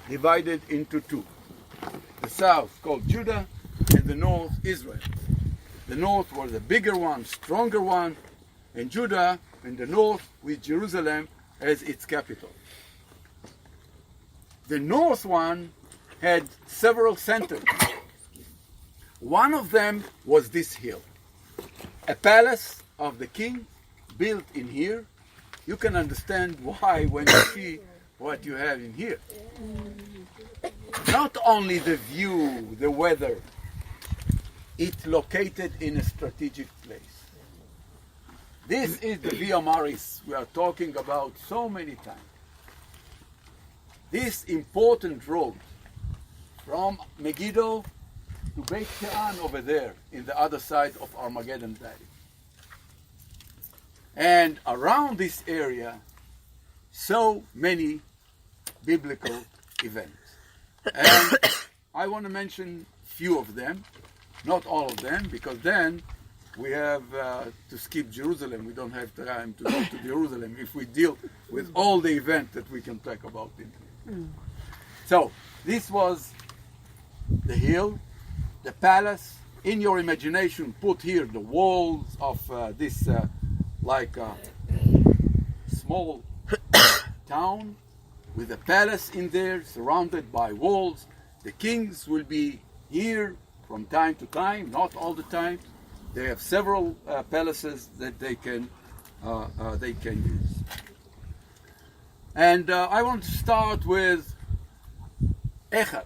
divided into two. The south called Judah and the north Israel. The north was the bigger one, stronger one, and Judah in the north with Jerusalem as its capital. The north one had several centers. One of them was this hill, a palace of the king built in here. You can understand why when you see what you have in here. Not only the view, the weather, it's located in a strategic place. This is the Via Maris we are talking about so many times. This important road from Megiddo to Beit She'an over there in the other side of Armageddon Valley. And around this area, so many biblical events. And I want to mention few of them, not all of them, because then we have to skip Jerusalem. We don't have time to go to Jerusalem if we deal with all the events that we can talk about in here. So, this was the hill, the palace. In your imagination, put here the walls of this small town with a palace in there surrounded by walls. The kings will be here from time to time, not all the time. They have several palaces that they can use. And I want to start with Ehab.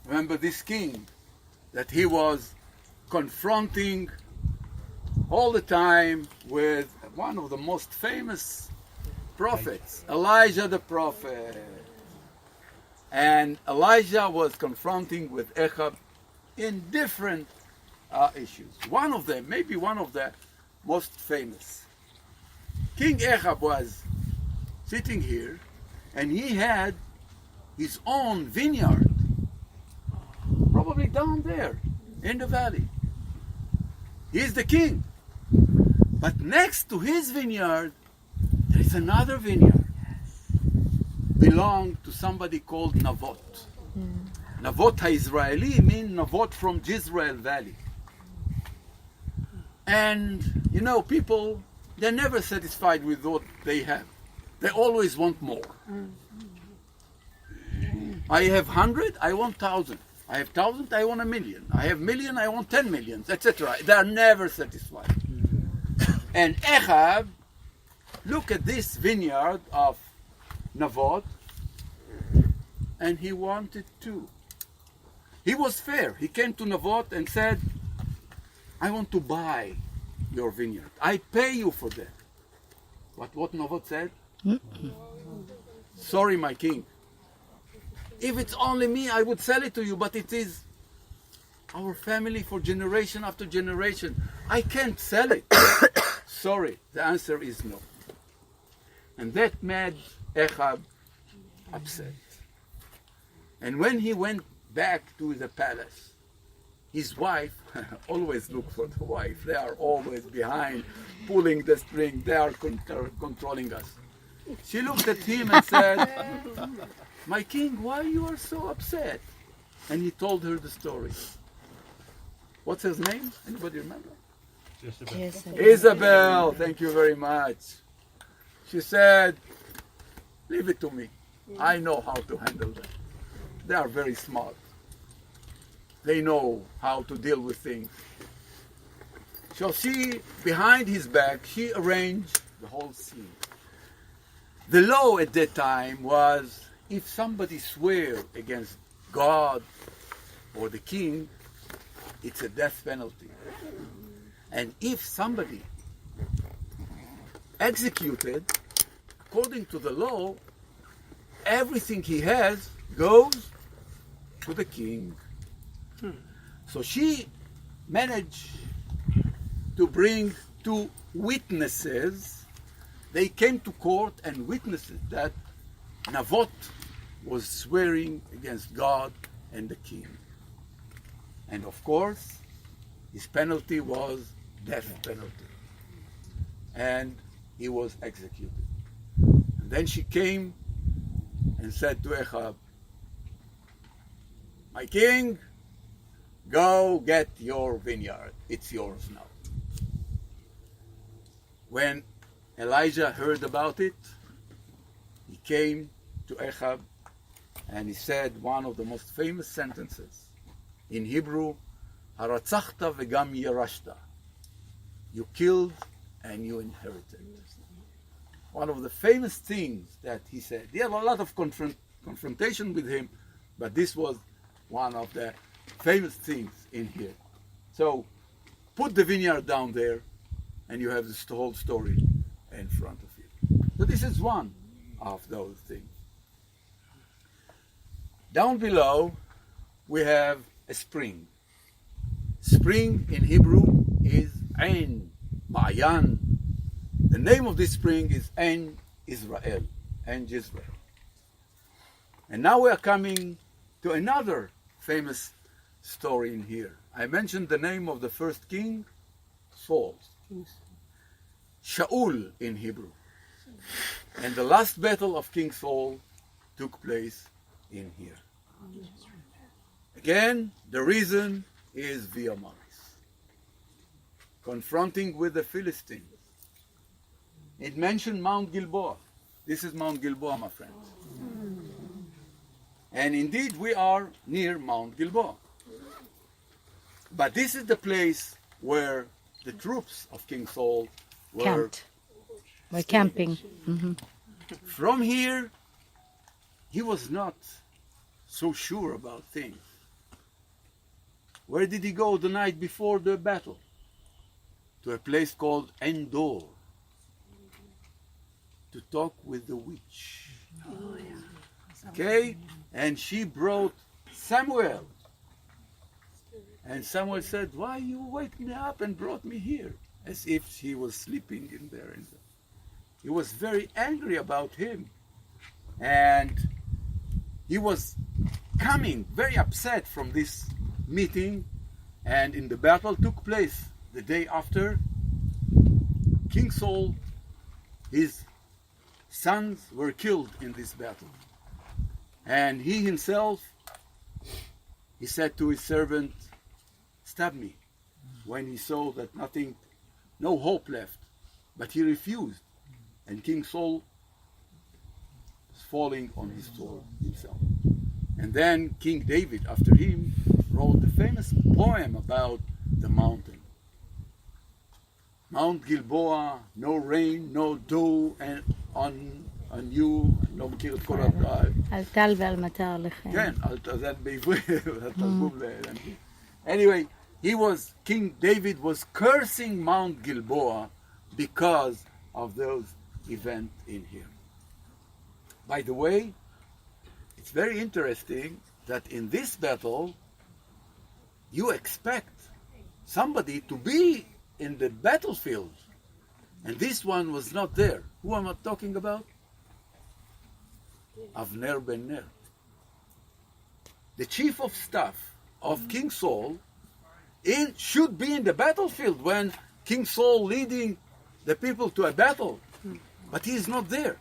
Remember this king that he was confronting all the time with one of the most famous prophets, Elijah the prophet. And Elijah was confronting with Ehab in different issues. One of them, maybe one of the most famous. King Ehab was sitting here and he had his own vineyard, probably down there in the valley. He's the king. But next to his vineyard, there is another vineyard. Belonged to somebody called Navot. Navot HaYisraeli means Navot from Yizrael Valley. And, you know, people, they're never satisfied with what they have. They always want more. I have 100, I want 1,000. I have 1,000, I want 1,000,000. I have 1,000,000, I want 10 millions, etc. They are never satisfied. And Ehab, look at this vineyard of Navot, and he wanted too. He was fair. He came to Navot and said, I want to buy your vineyard. I pay you for that. But what Navot said? Sorry, my king. If it's only me, I would sell it to you, but it is our family for generation after generation. I can't sell it. Sorry, the answer is no. And that made Ehab upset. And when he went back to the palace, his wife, always look for the wife, they are always behind, pulling the string, they are controlling us. She looked at him and said, my king, why you are so upset? And he told her the story. What's his name? Anybody remember? Isabel, thank you very much. She said, leave it to me. I know how to handle them. They are very smart. They know how to deal with things. So she, behind his back, she arranged the whole scene. The law at that time was, if somebody swear against God or the king, it's a death penalty. And if somebody executed, according to the law, everything he has goes to the king. So she managed to bring two witnesses. They came to court and witnessed that Navot was swearing against God and the king. And of course, his penalty was death penalty. And he was executed. And then she came and said to Ehab, my king, go get your vineyard. It's yours now. When Elijah heard about it, he came to Ahab and he said one of the most famous sentences in Hebrew, Haratzachta vegam yerashta. You killed and you inherited. One of the famous things that he said. He had a lot of confrontation with him, but this was one of the famous things in here. So put the vineyard down there and you have this whole story in front of you. So this is one of those things. Down below we have a spring. Spring in Hebrew is Ein, Ma'ayan. The name of this spring is Ein Yisrael, Ein Yisrael. And now we are coming to another famous story in here. I mentioned the name of the first king, Saul. Shaul in Hebrew. And the last battle of King Saul took place in here. Again, the reason is Via Maris. Confronting with the Philistines. It mentioned Mount Gilboa. This is Mount Gilboa, my friends. And indeed, we are near Mount Gilboa. But this is the place where the troops of King Saul were camping. Mm-hmm. From here, he was not so sure about things. Where did he go the night before the battle? To a place called Endor, to talk with the witch. Oh, yeah. Okay? And she brought Samuel. And Samuel said, why you wake me up and brought me here? As if he was sleeping in there. He was very angry about him. And he was coming very upset from this meeting. And in the battle took place the day after. King Saul, his sons were killed in this battle. And he himself, he said to his servant, stab me, when he saw that no hope left. But he refused. And King Saul was falling on his sword himself. And then King David, after him, wrote the famous poem about the mountain. Mount Gilboa, no rain, no dew, and on you, לא מכיר את כל על טל ועל מטר עליכם. כן, זה בעברית, Anyway, King David was cursing Mount Gilboa because of those events in here. By the way, it's very interesting that in this battle, you expect somebody to be in the battlefield, and this one was not there. Who am I talking about? Avner ben Ner. The chief of staff of King Saul should be in the battlefield when King Saul leading the people to a battle, but he is not there.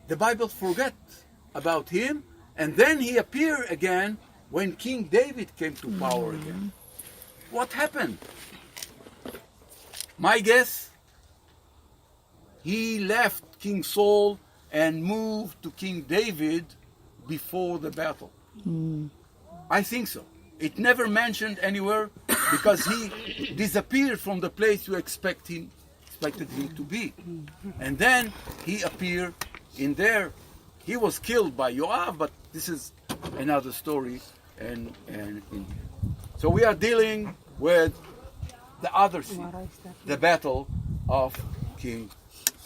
The Bible forgets about him, and then he appeared again when King David came to power again. What happened? My guess, he left King Saul and moved to King David before the battle. I think so. It never mentioned anywhere because he disappeared from the place you expected him to be. And then he appeared in there. He was killed by Yoav, but this is another story. So we are dealing with the other scene, the battle of King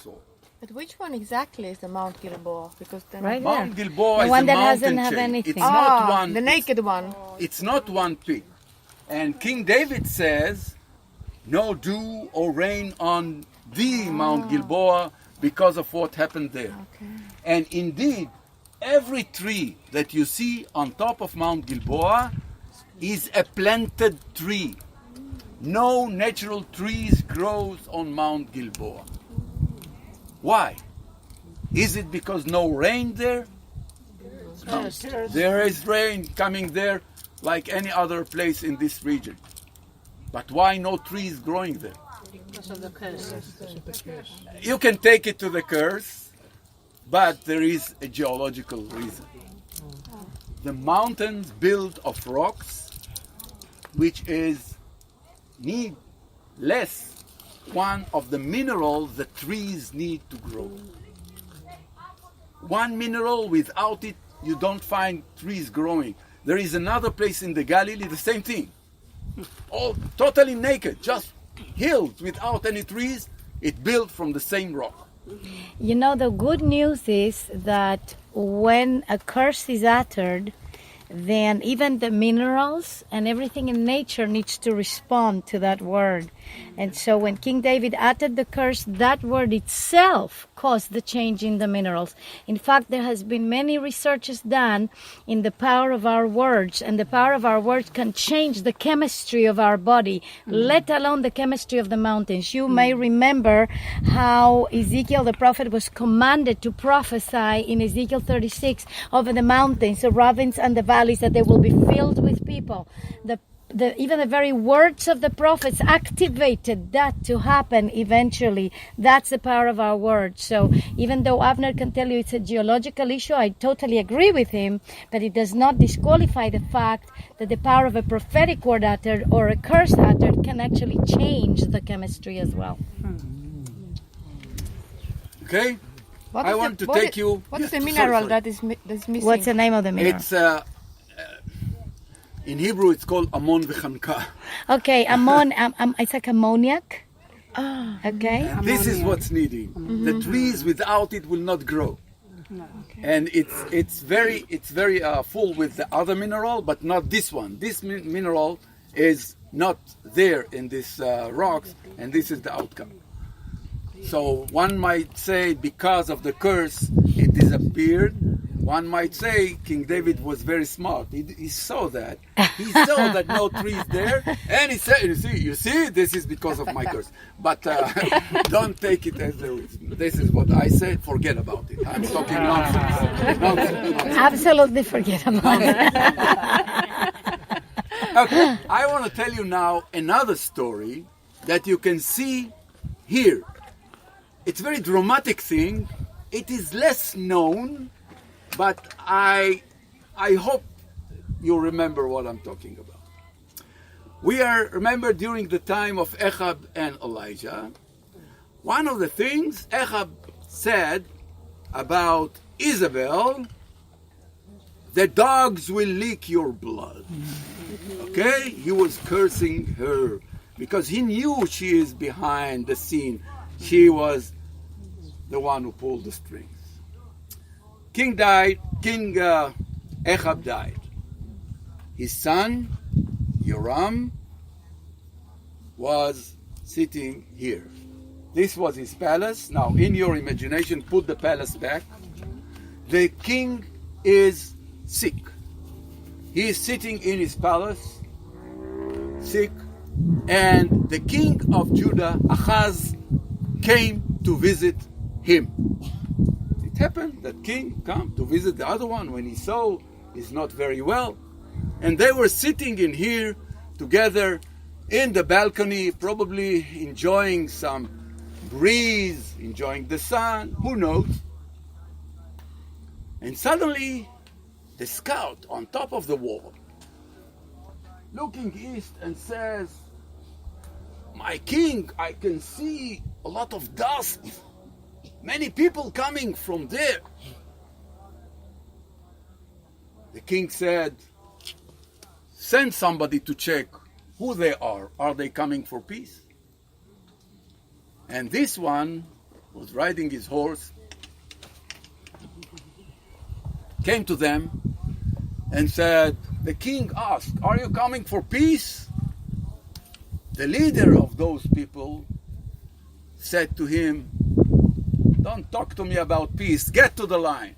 Saul. But which one exactly is the Mount Gilboa? Because the Mount Gilboa the is one a that mountain doesn't have chain. anything. It's not one. the naked one. It's not one peak. And King David says, no dew or rain on the Mount Gilboa because of what happened there. Okay. And indeed, every tree that you see on top of Mount Gilboa is a planted tree. No natural trees grows on Mount Gilboa. Why? Is it because no rain there? There is rain coming there like any other place in this region. But why no trees growing there? Because of the curse. You can take it to the curse, but there is a geological reason. The mountains built of rocks, which is need less one of the minerals that trees need to grow. One mineral, without it, you don't find trees growing. There is another place in the Galilee, the same thing. All totally naked, just hills without any trees. It built from the same rock. You know, the good news is that when a curse is uttered, then even the minerals and everything in nature needs to respond to that word. And so when King David uttered the curse, that word itself caused the change in the minerals. In fact, there has been many researches done in the power of our words, and the power of our words can change the chemistry of our body, let alone the chemistry of the mountains. You may remember how Ezekiel the prophet was commanded to prophesy in Ezekiel 36 over the mountains, the ravines and the valleys, that they will be filled with people. Even the very words of the prophets activated that to happen eventually. That's the power of our words. So even though Avner can tell you it's a geological issue, I totally agree with him, but it does not disqualify the fact that the power of a prophetic word uttered or a curse uttered can actually change the chemistry as well. Okay? What I is want the- to what take is- you... What is the Yes, mineral sorry. that is missing? What's the name of the mineral? It's in Hebrew it's called amon v'chanka. Okay, it's like ammoniac. Okay. This is what's needing. The trees without it will not grow. And it's very full with the other mineral, but not this one. This mineral is not there in these rocks, and this is the outcome. So one might say because of the curse it disappeared. One might say King David was very smart. He saw that. He saw that no trees there, and he said, "You see, this is because of my curse." But don't take it as the reason. This is what I say. Forget about it. I'm talking nonsense. Nonsense. Absolutely forget about it. Okay, I want to tell you now another story that you can see here. It's a very dramatic thing. It is less known, but I hope you remember what I'm talking about. Remember during the time of Ehab and Elijah, one of the things Ehab said about Isabel, the dogs will lick your blood. Okay? He was cursing her because he knew she is behind the scene. She was the one who pulled the strings. King Ehab died. His son, Yoram, was sitting here. This was his palace. Now, in your imagination, put the palace back. The king is sick. He is sitting in his palace, sick, and the king of Judah, Ahaz, came to visit him. It happened that king came to visit the other one when he saw he's not very well. And they were sitting in here together in the balcony, probably enjoying some breeze, enjoying the sun, who knows. And suddenly, the scout on top of the wall, looking east and says, "My king, I can see a lot of dust. Many people coming from there." The king said, "Send somebody to check who they are. Are they coming for peace?" And this one was riding his horse, came to them and said, the king asked, "Are you coming for peace?" The leader of those people said to him, "Don't talk to me about peace. Get to the line."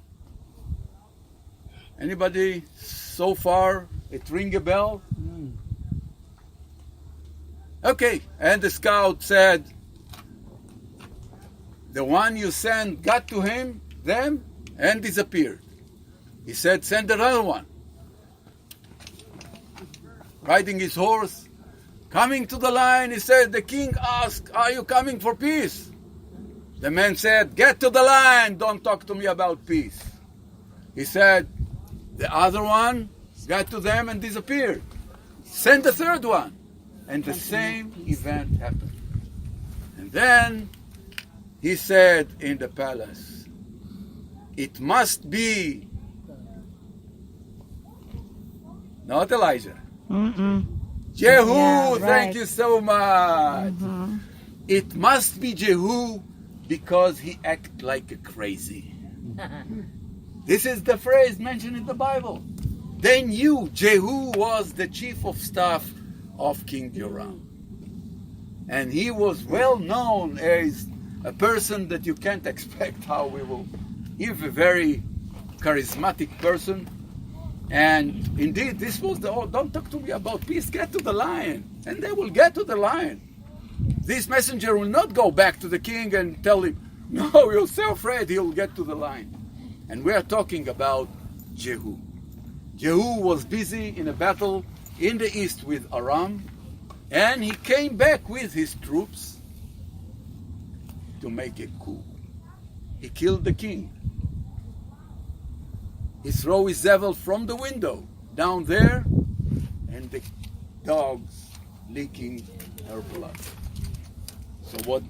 Anybody so far it ring a bell? Okay, and the scout said, "The one you sent got to them and disappeared." He said, send another one. Riding his horse, coming to the line, he said, the king asked, are you coming for peace? The man said, get to the line, don't talk to me about peace. He said, the other one got to them and disappeared. Send the third one. And the same event happened. And then he said in the palace, it must be not Elijah. Jehu, Yeah, right. thank you so much. It must be Jehu because he acted like a crazy. This is the phrase mentioned in the Bible. They knew Jehu was the chief of staff of King Joram. And he was well known as a person that you can't expect how we will. He was a very charismatic person. And indeed, this was don't talk to me about peace, get to the lion. And they will get to the lion. This messenger will not go back to the king and tell him, no, you're so afraid, he'll get to the lion. And we are talking about Jehu. Jehu was busy in a battle in the east with Aram, and he came back with his troops to make a coup. He killed the king. He threw his devil from the window down there, and the dogs licking her blood. So what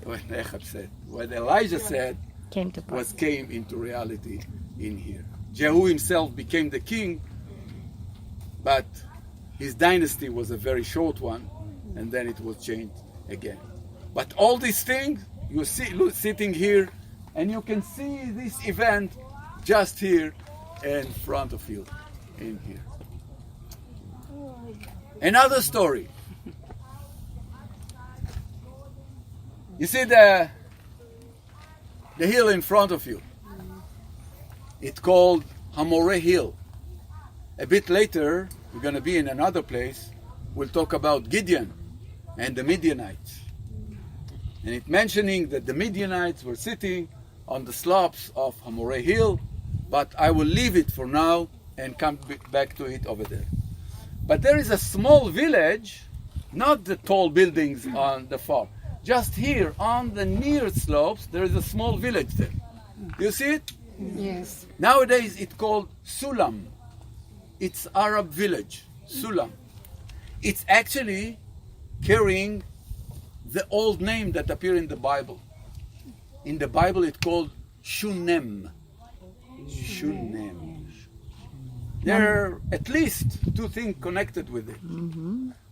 what Elijah said Came to pass. came into reality in here. Jehu himself became the king, but his dynasty was a very short one, and then it was changed again. But all these things, you see, sitting here, and you can see this event just here in front of you, in here. Another story. You see the hill in front of you. It's called Hamoreh Hill. A bit later, we're going to be in another place. We'll talk about Gideon and the Midianites. And it's mentioning that the Midianites were sitting on the slopes of Hamoreh Hill, but I will leave it for now and come back to it over there. But there is a small village, not the tall buildings on the far. Just here on the near slopes, there is a small village there. You see it? Yes. Nowadays it's called Sulam. It's Arab village, Sulam. It's actually carrying the old name that appear in the Bible. In the Bible it's called Shunem. Shunem. There are at least two things connected with it.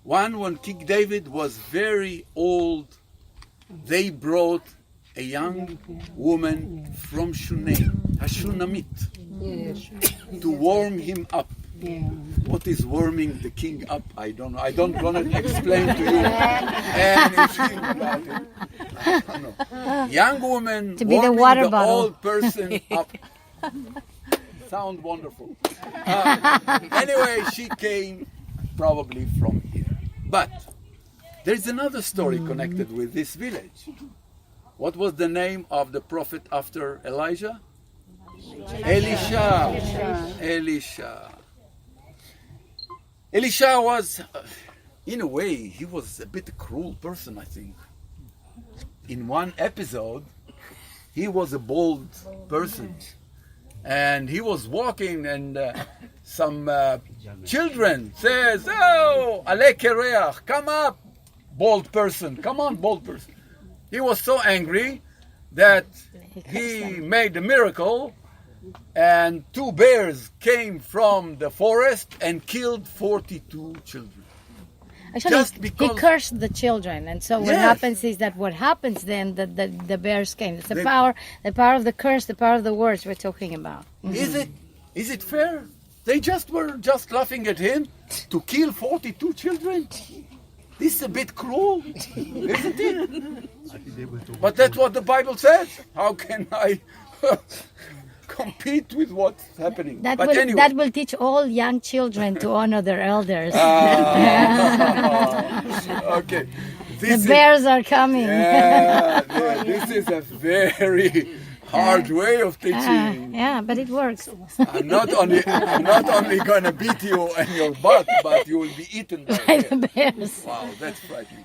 One, when King David was very old, they brought a young woman from Shunem, a Shunamit, to warm him up. Yeah. What is warming the king up? I don't know. I don't want to explain to you anything about it. I don't know. Young woman To be the warming water the bottle. old person up. Sound wonderful. Anyway, she came probably from here. But there's another story connected with this village. What was the name of the prophet after Elijah? Elisha. Elisha was, in a way, he was a bit cruel person, I think. In one episode, he was a bold person. And he was walking, and some children says, "Oh, Ale Kereach, come up, bold person. Come on, bold person." He was so angry that he made a miracle, and two bears came from the forest and killed 42 children. Actually, Just he because- cursed the children, and so what Yes. happens is that what happens then, the bears came. It's the They- power of the curse, the power of the words we're talking about. Is it fair? They were just laughing at him to kill 42 children? This is a bit cruel, isn't it? But that's what the Bible says. How can I compete with what's happening? That But will anyway. that will teach all young children to honor their elders. Okay. The bears are coming. Yeah, this is a very hard way of teaching. Yeah, but it works. I'm not only gonna beat you and your butt, but you will be eaten by By a the bear. bears. Wow, that's frightening.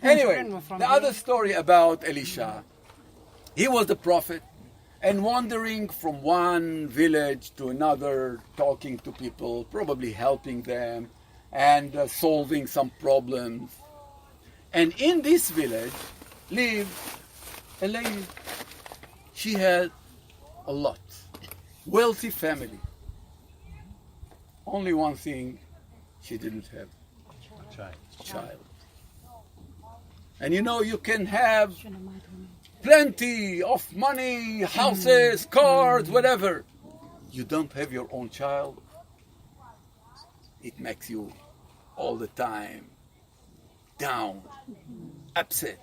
Anyway, the other story about Elisha. He was the prophet and wandering from one village to another, talking to people, probably helping them and solving some problems. And in this village lived a lady. She had a lot. Wealthy family. Only one thing she didn't have. Child. And you know, you can have plenty of money, houses, cars, whatever. You don't have your own child, it makes you all the time down, upset.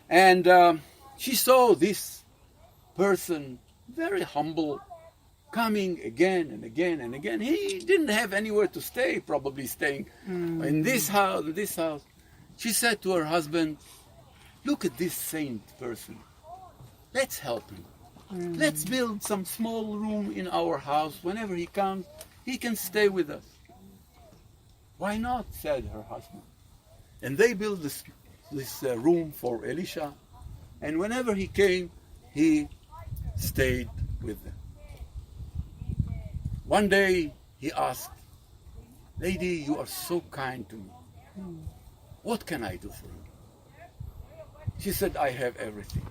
And she saw this person, very humble, coming again and again and again. He didn't have anywhere to stay, probably staying in this house, this house. She said to her husband, look at this saint person. Let's help him. Let's build some small room in our house. Whenever he comes, he can stay with us. Why not? Said her husband. And they built this room for Elisha. And whenever he came, he stayed with them. One day he asked, lady, you are so kind to me. What can I do for you? She said, I have everything.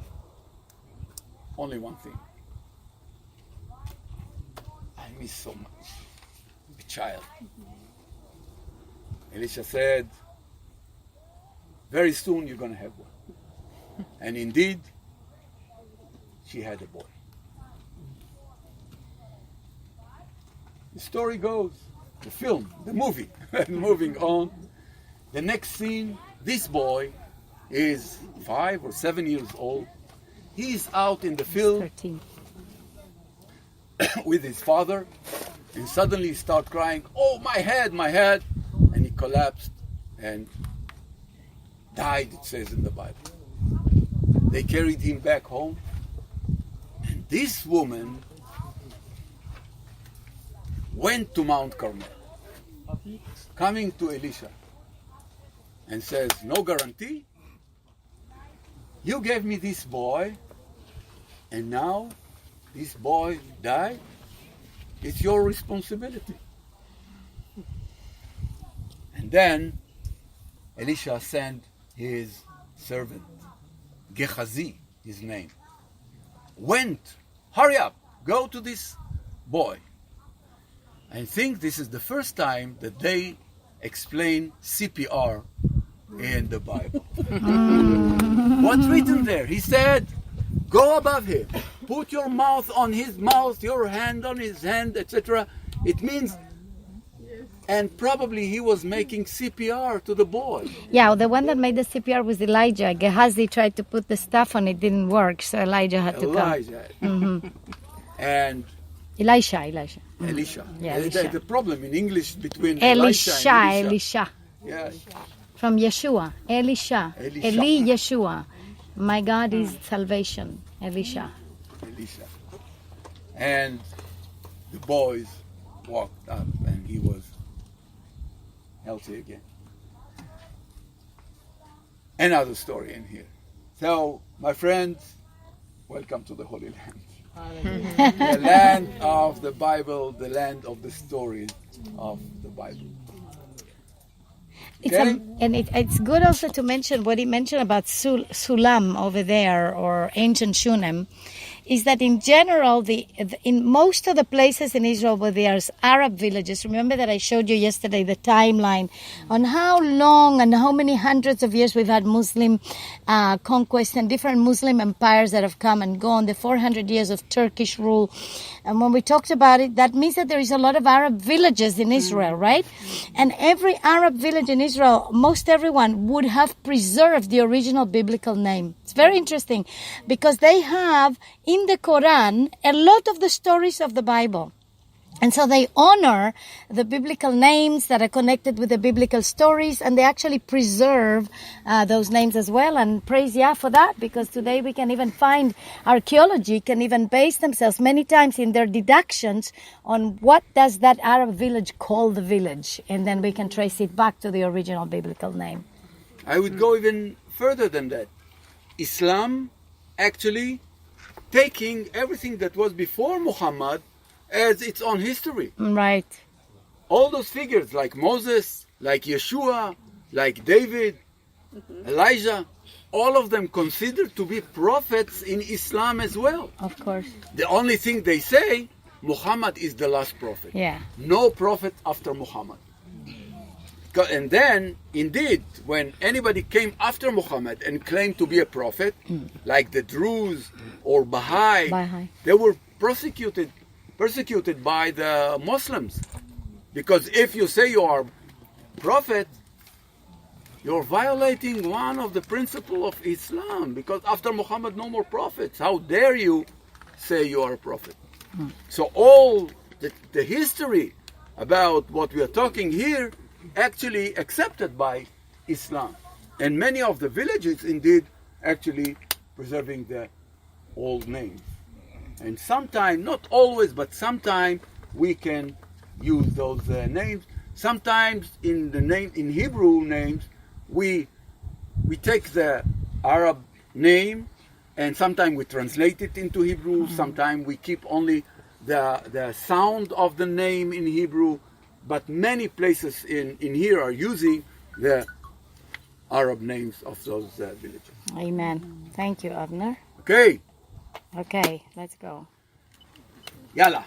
Only one thing. I miss so much a child. Elisha said, very soon you're going to have one. And indeed, she had a boy. The story goes, the film, the movie, moving on. The next scene, this boy is 5 or 7 years old. He's out in the field 13. with his father, and suddenly he starts crying, oh, my head, my head. And he collapsed and died, it says in the Bible. They carried him back home. And this woman went to Mount Carmel, coming to Elisha, and says, no guarantee? You gave me this boy, and now this boy died? It's your responsibility. And then Elisha sent his servant, Gehazi, his name, went, hurry up, go to this boy. I think this is the first time that they explain CPR in the Bible. What's written there? He said, go above him, put your mouth on his mouth, your hand on his hand, etc. It means, and probably he was making CPR to the boy. Yeah, the one that made the CPR was Elijah. Gehazi tried to put the stuff on, it didn't work, so Elijah had to come. Elijah. And Elisha. Elisha. Yeah, Elisha. The problem in English between Elisha and Elisha. Yeah. From Yeshua. Elisha. Eli Yeshua. My God is salvation. Elisha. And the boys walked up and he was healthy again. Another story in here. So, my friends, welcome to the Holy Land. The land of the Bible, the land of the stories of the Bible. It's good also to mention what he mentioned about Sulam over there, or ancient Shunem, is that in general, in most of the places in Israel where there's Arab villages, remember that I showed you yesterday the timeline on how long and how many hundreds of years we've had Muslim conquest and different Muslim empires that have come and gone, the 400 years of Turkish rule. And when we talked about it, that means that there is a lot of Arab villages in Israel, right? And every Arab village in Israel, most everyone would have preserved the original biblical name. It's very interesting because they have in the Quran a lot of the stories of the Bible. And so they honor the biblical names that are connected with the biblical stories, and they actually preserve those names as well. And praise Yah for that, because today we can even find archaeology can even base themselves many times in their deductions on what does that Arab village call the village, and then we can trace it back to the original biblical name. I would go even further than that. Islam actually taking everything that was before Muhammad as its own history. Right. All those figures like Moses, like Yeshua, like David, Elijah, all of them considered to be prophets in Islam as well. Of course. The only thing they say, Muhammad is the last prophet. Yeah. No prophet after Muhammad. And then, indeed, when anybody came after Muhammad and claimed to be a prophet, like the Druze or Baha'i, they were persecuted by the Muslims. Because if you say you are prophet, you're violating one of the principles of Islam. Because after Muhammad, no more prophets. How dare you say you are a prophet? So all the history about what we are talking here actually accepted by Islam. And many of the villages indeed actually preserving the old names. And sometimes, not always, but sometimes we can use those names. Sometimes in Hebrew names, we take the Arab name, and sometimes we translate it into Hebrew. Sometimes we keep only the sound of the name in Hebrew. But many places in here are using the Arab names of those villages. Amen. Thank you, Avner. Okay. Okay, let's go. Yalla.